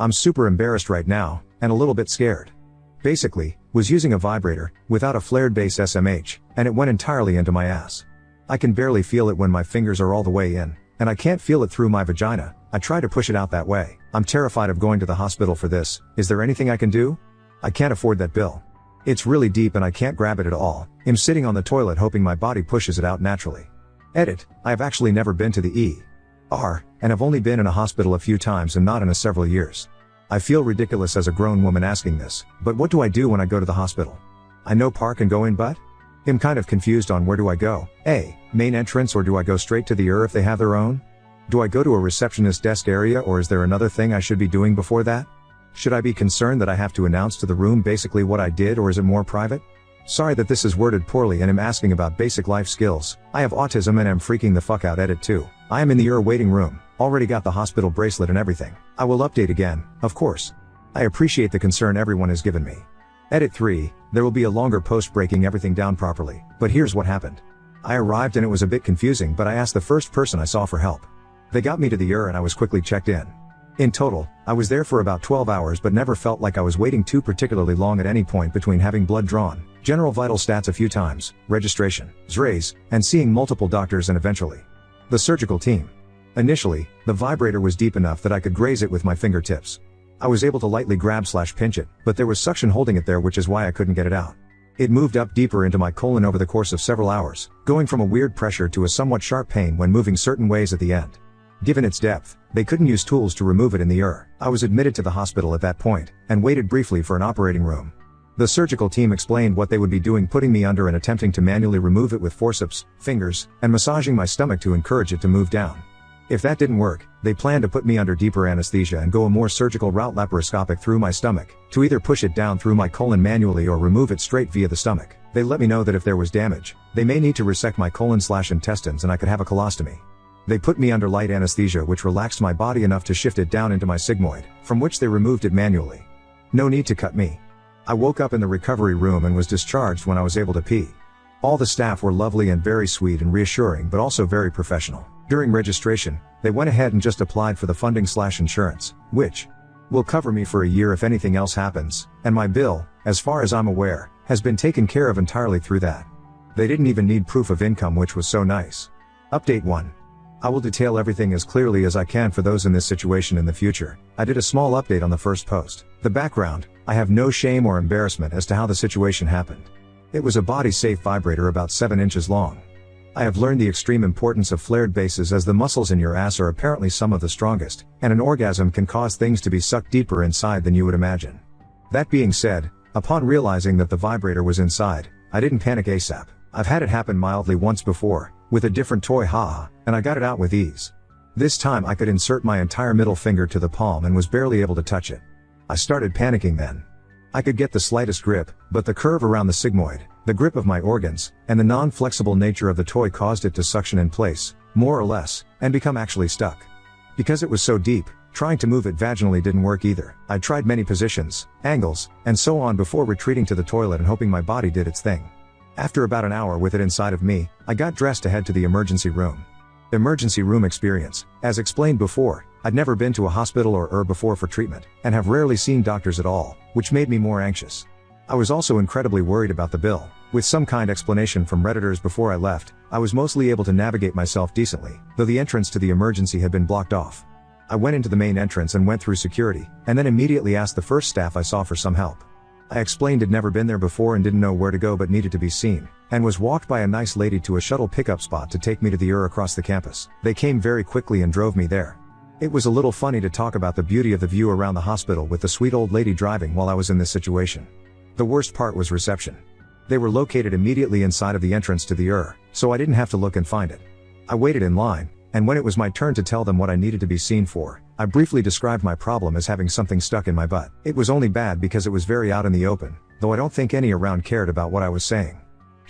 I'm super embarrassed right now, and a little bit scared. Basically, was using a vibrator, without a flared base SMH, and it went entirely into my ass. I can barely feel it when my fingers are all the way in, and I can't feel it through my vagina. I try to push it out that way. I'm terrified of going to the hospital for this. Is there anything I can do? I can't afford that bill. It's really deep and I can't grab it at all. I'm sitting on the toilet hoping my body pushes it out naturally. Edit, I have actually never been to the ER, and have only been in a hospital a few times and not in several years. I feel ridiculous as a grown woman asking this, but what do I do when I go to the hospital? I know park and go in but? I'm kind of confused on where do I go. A, main entrance, or do I go straight to the ER if they have their own? Do I go to a receptionist desk area, or is there another thing I should be doing before that? Should I be concerned that I have to announce to the room basically what I did, or is it more private? Sorry that this is worded poorly and am asking about basic life skills. I have autism and am freaking the fuck out. Edit 2. I am in the ER waiting room, already got the hospital bracelet and everything. I will update again, of course. I appreciate the concern everyone has given me. Edit 3, there will be a longer post breaking everything down properly, but here's what happened. I arrived and it was a bit confusing, but I asked the first person I saw for help. They got me to the ER and I was quickly checked in. In total, I was there for about 12 hours but never felt like I was waiting too particularly long at any point between having blood drawn, general vital stats a few times, registration, X-rays, and seeing multiple doctors and eventually the surgical team. Initially, the vibrator was deep enough that I could graze it with my fingertips. I was able to lightly grab/pinch it, but there was suction holding it there, which is why I couldn't get it out. It moved up deeper into my colon over the course of several hours, going from a weird pressure to a somewhat sharp pain when moving certain ways at the end. Given its depth, they couldn't use tools to remove it in the ER. I was admitted to the hospital at that point, and waited briefly for an operating room. The surgical team explained what they would be doing, putting me under and attempting to manually remove it with forceps, fingers, and massaging my stomach to encourage it to move down. If that didn't work, they planned to put me under deeper anesthesia and go a more surgical route, laparoscopic, through my stomach, to either push it down through my colon manually or remove it straight via the stomach. They let me know that if there was damage, they may need to resect my colon/intestines and I could have a colostomy. They put me under light anesthesia, which relaxed my body enough to shift it down into my sigmoid, from which they removed it manually. No need to cut me. I woke up in the recovery room and was discharged when I was able to pee. All the staff were lovely and very sweet and reassuring, but also very professional. During registration, they went ahead and just applied for the funding/insurance, which will cover me for a year if anything else happens, and my bill, as far as I'm aware, has been taken care of entirely through that. They didn't even need proof of income, which was so nice. Update 1. I will detail everything as clearly as I can for those in this situation in the future. I did a small update on the first post. The background, I have no shame or embarrassment as to how the situation happened. It was a body-safe vibrator about 7 inches long. I have learned the extreme importance of flared bases, as the muscles in your ass are apparently some of the strongest, and an orgasm can cause things to be sucked deeper inside than you would imagine. That being said, upon realizing that the vibrator was inside, I didn't panic ASAP. I've had it happen mildly once before, with a different toy, haha, and I got it out with ease. This time I could insert my entire middle finger to the palm and was barely able to touch it. I started panicking then. I could get the slightest grip, but the curve around the sigmoid, the grip of my organs, and the non-flexible nature of the toy caused it to suction in place, more or less, and become actually stuck. Because it was so deep, trying to move it vaginally didn't work either. I tried many positions, angles, and so on before retreating to the toilet and hoping my body did its thing. After about an hour with it inside of me, I got dressed to head to the emergency room. Emergency room experience. As explained before, I'd never been to a hospital or ER before for treatment, and have rarely seen doctors at all, which made me more anxious. I was also incredibly worried about the bill. With some kind explanation from Redditors before I left, I was mostly able to navigate myself decently, though the entrance to the emergency had been blocked off. I went into the main entrance and went through security, and then immediately asked the first staff I saw for some help. I explained I'd never been there before and didn't know where to go but needed to be seen, and was walked by a nice lady to a shuttle pickup spot to take me to the ER across the campus. They came very quickly and drove me there. It was a little funny to talk about the beauty of the view around the hospital with the sweet old lady driving while I was in this situation. The worst part was reception. They were located immediately inside of the entrance to the ER, so I didn't have to look and find it. I waited in line, and when it was my turn to tell them what I needed to be seen for, I briefly described my problem as having something stuck in my butt. It was only bad because it was very out in the open, though I don't think any around cared about what I was saying.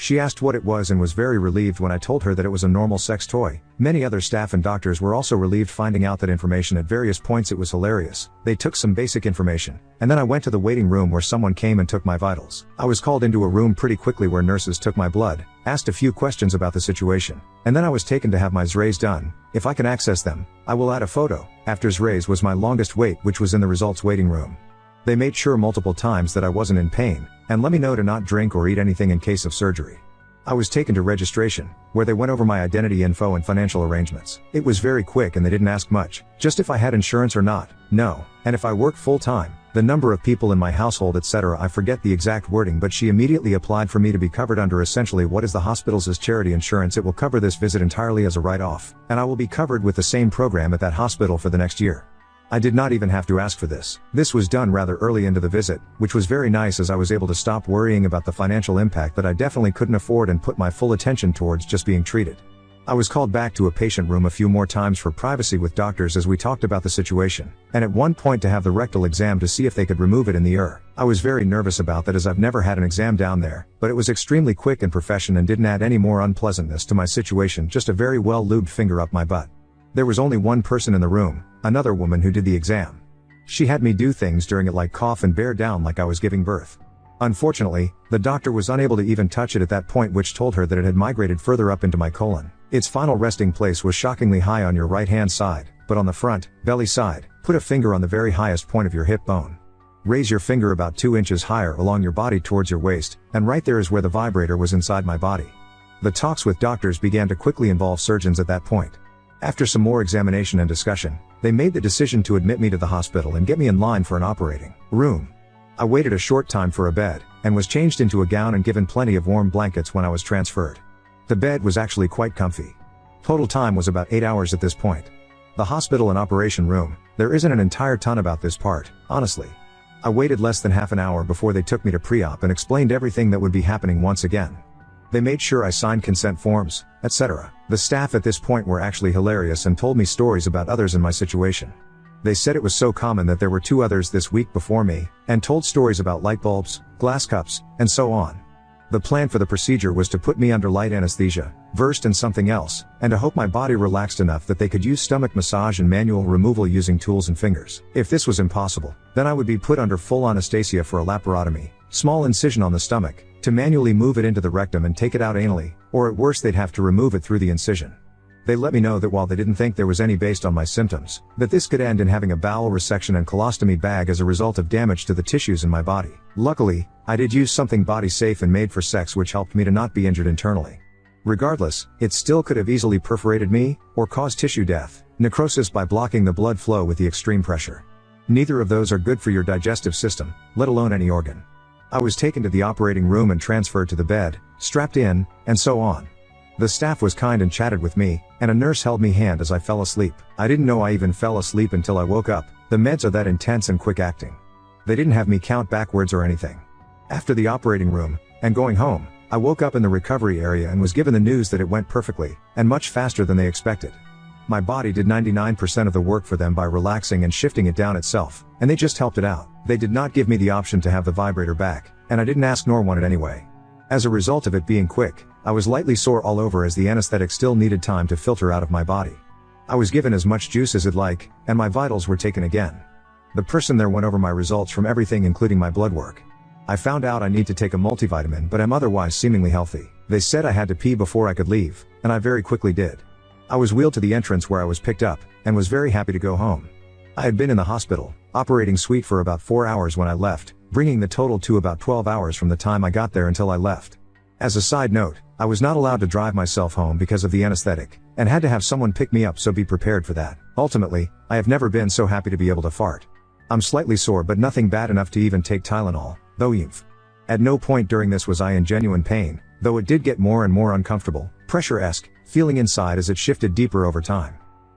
She asked what it was and was very relieved when I told her that it was a normal sex toy. Many other staff and doctors were also relieved finding out that information at various points. It was hilarious. They took some basic information, and then I went to the waiting room where someone came and took my vitals. I was called into a room pretty quickly where nurses took my blood, asked a few questions about the situation, and then I was taken to have my X-rays done. If I can access them, I will add a photo. After X-rays was my longest wait, which was in the results waiting room. They made sure multiple times that I wasn't in pain, and let me know to not drink or eat anything in case of surgery. I was taken to registration, where they went over my identity info and financial arrangements. It was very quick and they didn't ask much, just if I had insurance or not, no, and if I worked full-time, the number of people in my household, etc. I forget the exact wording, but she immediately applied for me to be covered under essentially what is the hospital's charity insurance. It will cover this visit entirely as a write-off, and I will be covered with the same program at that hospital for the next year. I did not even have to ask for this. This was done rather early into the visit, which was very nice as I was able to stop worrying about the financial impact that I definitely couldn't afford and put my full attention towards just being treated. I was called back to a patient room a few more times for privacy with doctors as we talked about the situation, and at one point to have the rectal exam to see if they could remove it in the ER. I was very nervous about that as I've never had an exam down there, but it was extremely quick and professional and didn't add any more unpleasantness to my situation, just a very well lubed finger up my butt. There was only one person in the room, another woman who did the exam. She had me do things during it like cough and bear down like I was giving birth. Unfortunately, the doctor was unable to even touch it at that point, which told her that it had migrated further up into my colon. Its final resting place was shockingly high on your right hand side, but on the front, belly side, put a finger on the very highest point of your hip bone. Raise your finger about 2 inches higher along your body towards your waist, and right there is where the vibrator was inside my body. The talks with doctors began to quickly involve surgeons at that point. After some more examination and discussion, they made the decision to admit me to the hospital and get me in line for an operating room. I waited a short time for a bed, and was changed into a gown and given plenty of warm blankets when I was transferred. The bed was actually quite comfy. Total time was about 8 hours at this point. The hospital and operation room, there isn't an entire ton about this part, honestly. I waited less than half an hour before they took me to pre-op and explained everything that would be happening once again. They made sure I signed consent forms, etc. The staff at this point were actually hilarious and told me stories about others in my situation. They said it was so common that there were 2 others this week before me, and told stories about light bulbs, glass cups, and so on. The plan for the procedure was to put me under light anesthesia, versed in something else, and to hope my body relaxed enough that they could use stomach massage and manual removal using tools and fingers. If this was impossible, then I would be put under full anesthesia for a laparotomy, small incision on the stomach, to manually move it into the rectum and take it out anally, or at worst they'd have to remove it through the incision. They let me know that while they didn't think there was any based on my symptoms, that this could end in having a bowel resection and colostomy bag as a result of damage to the tissues in my body. Luckily, I did use something body safe and made for sex which helped me to not be injured internally. Regardless, it still could have easily perforated me, or caused tissue death, necrosis by blocking the blood flow with the extreme pressure. Neither of those are good for your digestive system, let alone any organ. I was taken to the operating room and transferred to the bed, strapped in, and so on. The staff was kind and chatted with me, and a nurse held me hand as I fell asleep. I didn't know I even fell asleep until I woke up. The meds are that intense and quick acting. They didn't have me count backwards or anything. After the operating room, and going home, I woke up in the recovery area and was given the news that it went perfectly, and much faster than they expected. My body did 99% of the work for them by relaxing and shifting it down itself, and they just helped it out. They did not give me the option to have the vibrator back, and I didn't ask nor want it anyway. As a result of it being quick, I was lightly sore all over as the anesthetic still needed time to filter out of my body. I was given as much juice as I'd like, and my vitals were taken again. The person there went over my results from everything including my blood work. I found out I need to take a multivitamin but am otherwise seemingly healthy. They said I had to pee before I could leave, and I very quickly did. I was wheeled to the entrance where I was picked up, and was very happy to go home. I had been in the hospital, operating suite for about 4 hours when I left, bringing the total to about 12 hours from the time I got there until I left. As a side note, I was not allowed to drive myself home because of the anesthetic, and had to have someone pick me up, so be prepared for that. Ultimately, I have never been so happy to be able to fart. I'm slightly sore but nothing bad enough to even take Tylenol, though at no point during this was I in genuine pain, though it did get more and more uncomfortable, pressure-esque, feeling inside as it shifted deeper over time.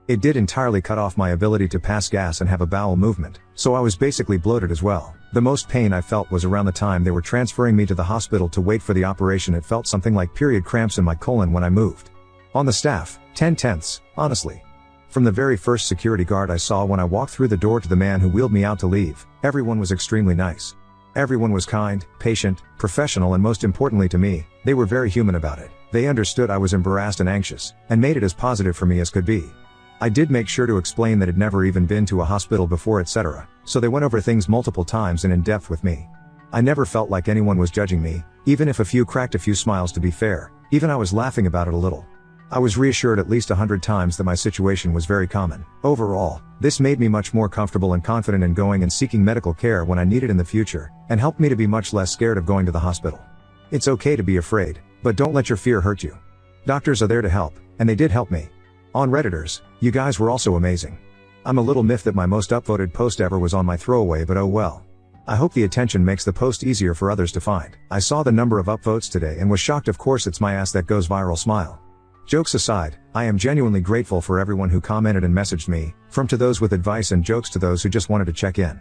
It did entirely cut off my ability to pass gas and have a bowel movement, so I was basically bloated as well. The most pain I felt was around the time they were transferring me to the hospital to wait for the operation. It felt something like period cramps in my colon when I moved. On the staff, 10/10, honestly. From the very first security guard I saw when I walked through the door to the man who wheeled me out to leave, everyone was extremely nice. Everyone was kind, patient, professional, and most importantly to me, they were very human about it. They understood I was embarrassed and anxious, and made it as positive for me as could be. I did make sure to explain that I'd never even been to a hospital before, etc., so they went over things multiple times and in depth with me. I never felt like anyone was judging me, even if a few cracked a few smiles. To be fair, even I was laughing about it a little. I was reassured at least 100 times that my situation was very common. Overall, this made me much more comfortable and confident in going and seeking medical care when I need it in the future, and helped me to be much less scared of going to the hospital. It's okay to be afraid, but don't let your fear hurt you. Doctors are there to help, and they did help me. On Redditors, you guys were also amazing. I'm a little miffed that my most upvoted post ever was on my throwaway, but oh well. I hope the attention makes the post easier for others to find. I saw the number of upvotes today and was shocked. Of course it's my ass that goes viral. Smile. Jokes aside, I am genuinely grateful for everyone who commented and messaged me, from to those with advice and jokes to those who just wanted to check in.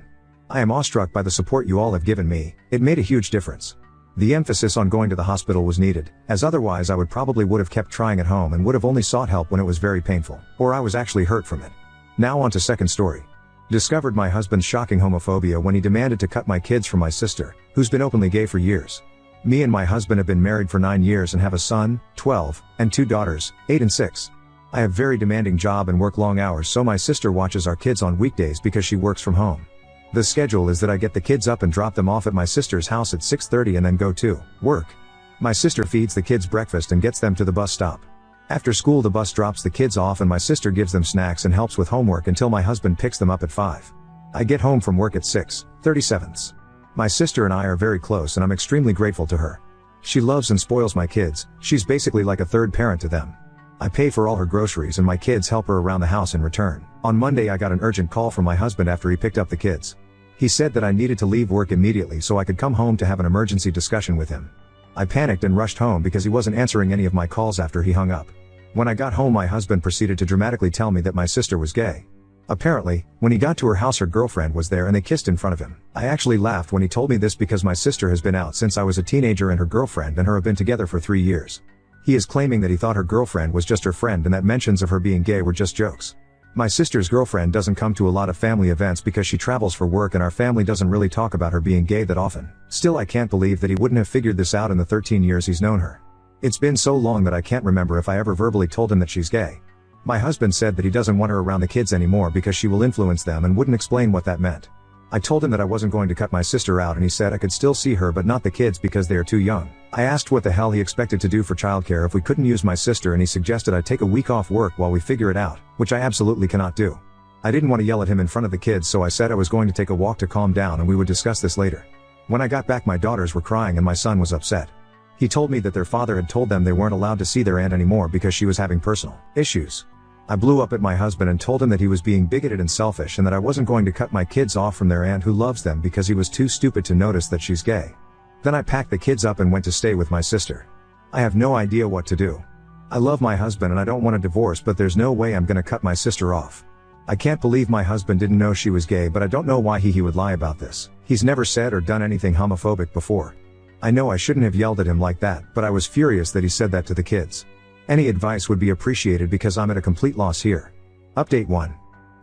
I am awestruck by the support you all have given me. It made a huge difference. The emphasis on going to the hospital was needed, as otherwise I would have kept trying at home and would have only sought help when it was very painful, or I was actually hurt from it. Now on to second story. Discovered my husband's shocking homophobia when he demanded to cut my kids from my sister, who's been openly gay for years. Me and my husband have been married for 9 years and have a son, 12, and 2 daughters, 8 and 6. I have very demanding job and work long hours, so my sister watches our kids on weekdays because she works from home. The schedule is that I get the kids up and drop them off at my sister's house at 6:30 and then go to work. My sister feeds the kids breakfast and gets them to the bus stop. After school the bus drops the kids off and my sister gives them snacks and helps with homework until my husband picks them up at 5. I get home from work at 6:37. My sister and I are very close and I'm extremely grateful to her. She loves and spoils my kids. She's basically like a third parent to them. I pay for all her groceries and my kids help her around the house in return. On Monday I got an urgent call from my husband after he picked up the kids. He said that I needed to leave work immediately so I could come home to have an emergency discussion with him. I panicked and rushed home because he wasn't answering any of my calls after he hung up. When I got home my husband proceeded to dramatically tell me that my sister was gay. Apparently, when he got to her house her girlfriend was there and they kissed in front of him. I actually laughed when he told me this because my sister has been out since I was a teenager and her girlfriend and her have been together for 3 years. He is claiming that he thought her girlfriend was just her friend and that mentions of her being gay were just jokes. My sister's girlfriend doesn't come to a lot of family events because she travels for work and our family doesn't really talk about her being gay that often. Still, I can't believe that he wouldn't have figured this out in the 13 years he's known her. It's been so long that I can't remember if I ever verbally told him that she's gay. My husband said that he doesn't want her around the kids anymore because she will influence them and wouldn't explain what that meant. I told him that I wasn't going to cut my sister out and he said I could still see her but not the kids because they are too young. I asked what the hell he expected to do for childcare if we couldn't use my sister and he suggested I take a week off work while we figure it out, which I absolutely cannot do. I didn't want to yell at him in front of the kids so I said I was going to take a walk to calm down and we would discuss this later. When I got back my daughters were crying and my son was upset. He told me that their father had told them they weren't allowed to see their aunt anymore because she was having personal issues. I blew up at my husband and told him that he was being bigoted and selfish and that I wasn't going to cut my kids off from their aunt who loves them because he was too stupid to notice that she's gay. Then I packed the kids up and went to stay with my sister. I have no idea what to do. I love my husband and I don't want a divorce, but there's no way I'm gonna cut my sister off. I can't believe my husband didn't know she was gay, but I don't know why he would lie about this. He's never said or done anything homophobic before. I know I shouldn't have yelled at him like that, but I was furious that he said that to the kids. Any advice would be appreciated because I'm at a complete loss here. Update 1.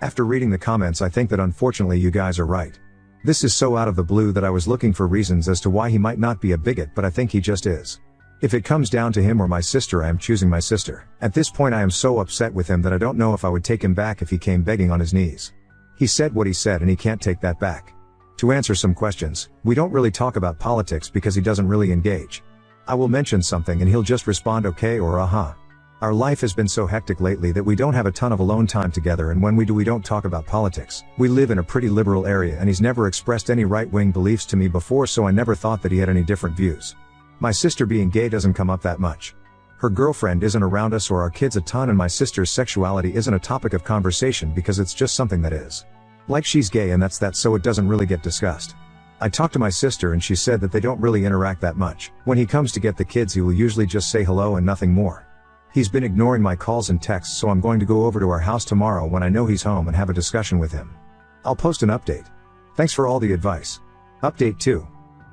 After reading the comments I think that unfortunately you guys are right. This is so out of the blue that I was looking for reasons as to why he might not be a bigot, but I think he just is. If it comes down to him or my sister, I am choosing my sister. At this point I am so upset with him that I don't know if I would take him back if he came begging on his knees. He said what he said and he can't take that back. To answer some questions, we don't really talk about politics because he doesn't really engage. I will mention something and he'll just respond okay or uh-huh. Our life has been so hectic lately that we don't have a ton of alone time together, and when we do we don't talk about politics. We live in a pretty liberal area and he's never expressed any right-wing beliefs to me before, so I never thought that he had any different views. My sister being gay doesn't come up that much. Her girlfriend isn't around us or our kids a ton, and my sister's sexuality isn't a topic of conversation because it's just something that is. Like she's gay and that's that, so it doesn't really get discussed. I talked to my sister and she said that they don't really interact that much. When he comes to get the kids he will usually just say hello and nothing more. He's been ignoring my calls and texts, so I'm going to go over to our house tomorrow when I know he's home and have a discussion with him. I'll post an update. Thanks for all the advice. Update 2.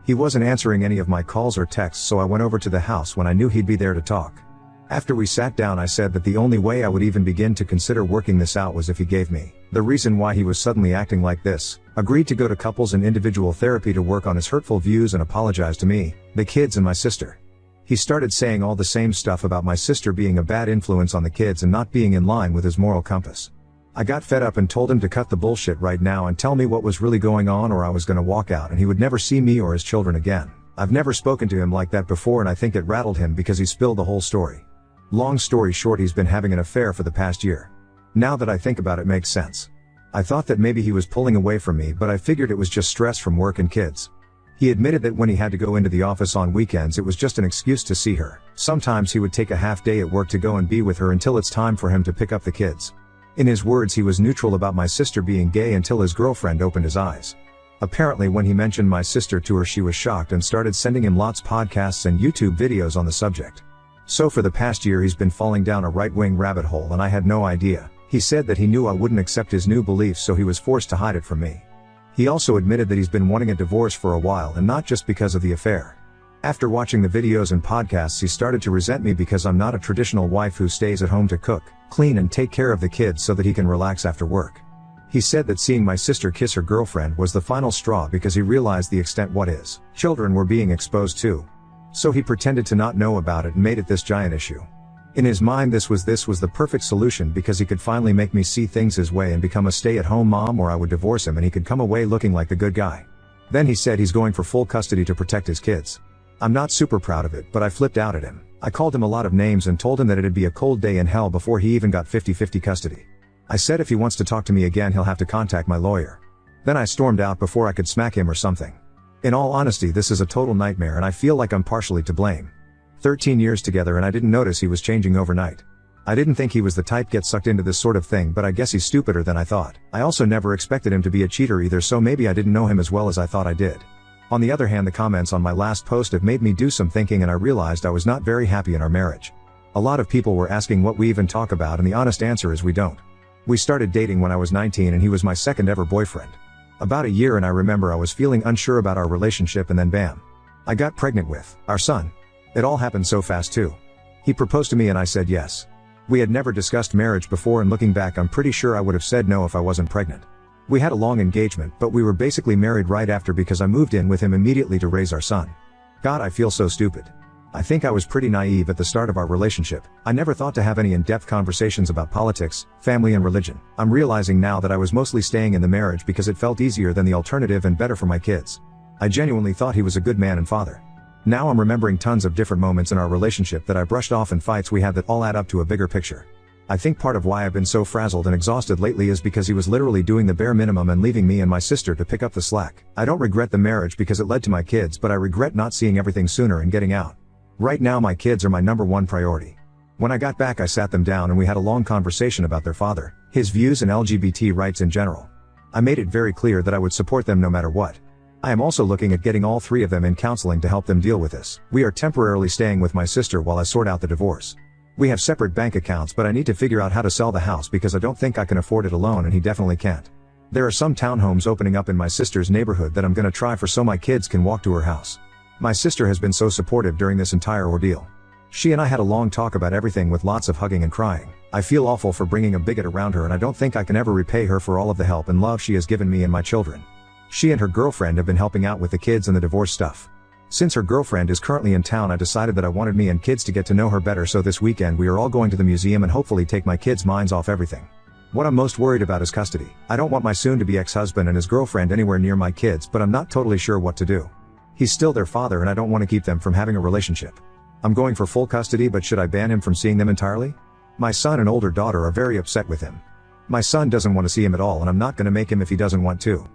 He wasn't answering any of my calls or texts, so I went over to the house when I knew he'd be there to talk. After we sat down I said that the only way I would even begin to consider working this out was if he gave me The reason why he was suddenly acting like this, agreed to go to couples and individual therapy to work on his hurtful views and apologize to me, the kids and my sister. He started saying all the same stuff about my sister being a bad influence on the kids and not being in line with his moral compass. I got fed up and told him to cut the bullshit right now and tell me what was really going on, or I was gonna walk out and he would never see me or his children again. I've never spoken to him like that before, and I think it rattled him because he spilled the whole story. Long story short, he's been having an affair for the past year. Now that I think about it, makes sense. I thought that maybe he was pulling away from me, but I figured it was just stress from work and kids. He admitted that when he had to go into the office on weekends, it was just an excuse to see her. Sometimes he would take a half day at work to go and be with her until it's time for him to pick up the kids. In his words, he was neutral about my sister being gay until his girlfriend opened his eyes. Apparently when he mentioned my sister to her, she was shocked and started sending him lots of podcasts and YouTube videos on the subject. So for the past year he's been falling down a right-wing rabbit hole and I had no idea. He said that he knew I wouldn't accept his new beliefs, so he was forced to hide it from me. He also admitted that he's been wanting a divorce for a while, and not just because of the affair. After watching the videos and podcasts, he started to resent me because I'm not a traditional wife who stays at home to cook, clean and take care of the kids so that he can relax after work. He said that seeing my sister kiss her girlfriend was the final straw because he realized the extent what his children were being exposed to. So he pretended to not know about it and made it this giant issue. In his mind, this was the perfect solution because he could finally make me see things his way and become a stay-at-home mom, or I would divorce him and he could come away looking like the good guy. Then he said he's going for full custody to protect his kids. I'm not super proud of it, but I flipped out at him. I called him a lot of names and told him that it'd be a cold day in hell before he even got 50-50 custody. I said if he wants to talk to me again, he'll have to contact my lawyer. Then I stormed out before I could smack him or something. In all honesty, this is a total nightmare and I feel like I'm partially to blame. 13 years together and I didn't notice he was changing overnight. I didn't think he was the type get sucked into this sort of thing, but I guess he's stupider than I thought. I also never expected him to be a cheater either, so maybe I didn't know him as well as I thought I did. On the other hand, the comments on my last post have made me do some thinking, and I realized I was not very happy in our marriage. A lot of people were asking what we even talk about, and the honest answer is we don't. We started dating when I was 19 and he was my second ever boyfriend. About a year and I remember I was feeling unsure about our relationship, and then bam, I got pregnant with our son. It all happened so fast too. He proposed to me and I said yes. We had never discussed marriage before, and looking back I'm pretty sure I would have said no if I wasn't pregnant. We had a long engagement, but we were basically married right after because I moved in with him immediately to raise our son. God, I feel so stupid. I think I was pretty naive at the start of our relationship. I never thought to have any in-depth conversations about politics, family and religion. I'm realizing now that I was mostly staying in the marriage because it felt easier than the alternative and better for my kids. I genuinely thought he was a good man and father. Now I'm remembering tons of different moments in our relationship that I brushed off and fights we had that all add up to a bigger picture. I think part of why I've been so frazzled and exhausted lately is because he was literally doing the bare minimum and leaving me and my sister to pick up the slack. I don't regret the marriage because it led to my kids, but I regret not seeing everything sooner and getting out. Right now my kids are my #1 priority. When I got back I sat them down and we had a long conversation about their father, his views and LGBT rights in general. I made it very clear that I would support them no matter what. I am also looking at getting all 3 of them in counseling to help them deal with this. We are temporarily staying with my sister while I sort out the divorce. We have separate bank accounts, but I need to figure out how to sell the house because I don't think I can afford it alone and he definitely can't. There are some townhomes opening up in my sister's neighborhood that I'm gonna try for so my kids can walk to her house. My sister has been so supportive during this entire ordeal. She and I had a long talk about everything with lots of hugging and crying. I feel awful for bringing a bigot around her and I don't think I can ever repay her for all of the help and love she has given me and my children. She and her girlfriend have been helping out with the kids and the divorce stuff. Since her girlfriend is currently in town, I decided that I wanted me and kids to get to know her better, so this weekend we are all going to the museum and hopefully take my kids' minds off everything. What I'm most worried about is custody. I don't want my soon-to-be ex-husband and his girlfriend anywhere near my kids, but I'm not totally sure what to do. He's still their father and I don't want to keep them from having a relationship. I'm going for full custody, but should I ban him from seeing them entirely? My son and older daughter are very upset with him. My son doesn't want to see him at all and I'm not going to make him if he doesn't want to.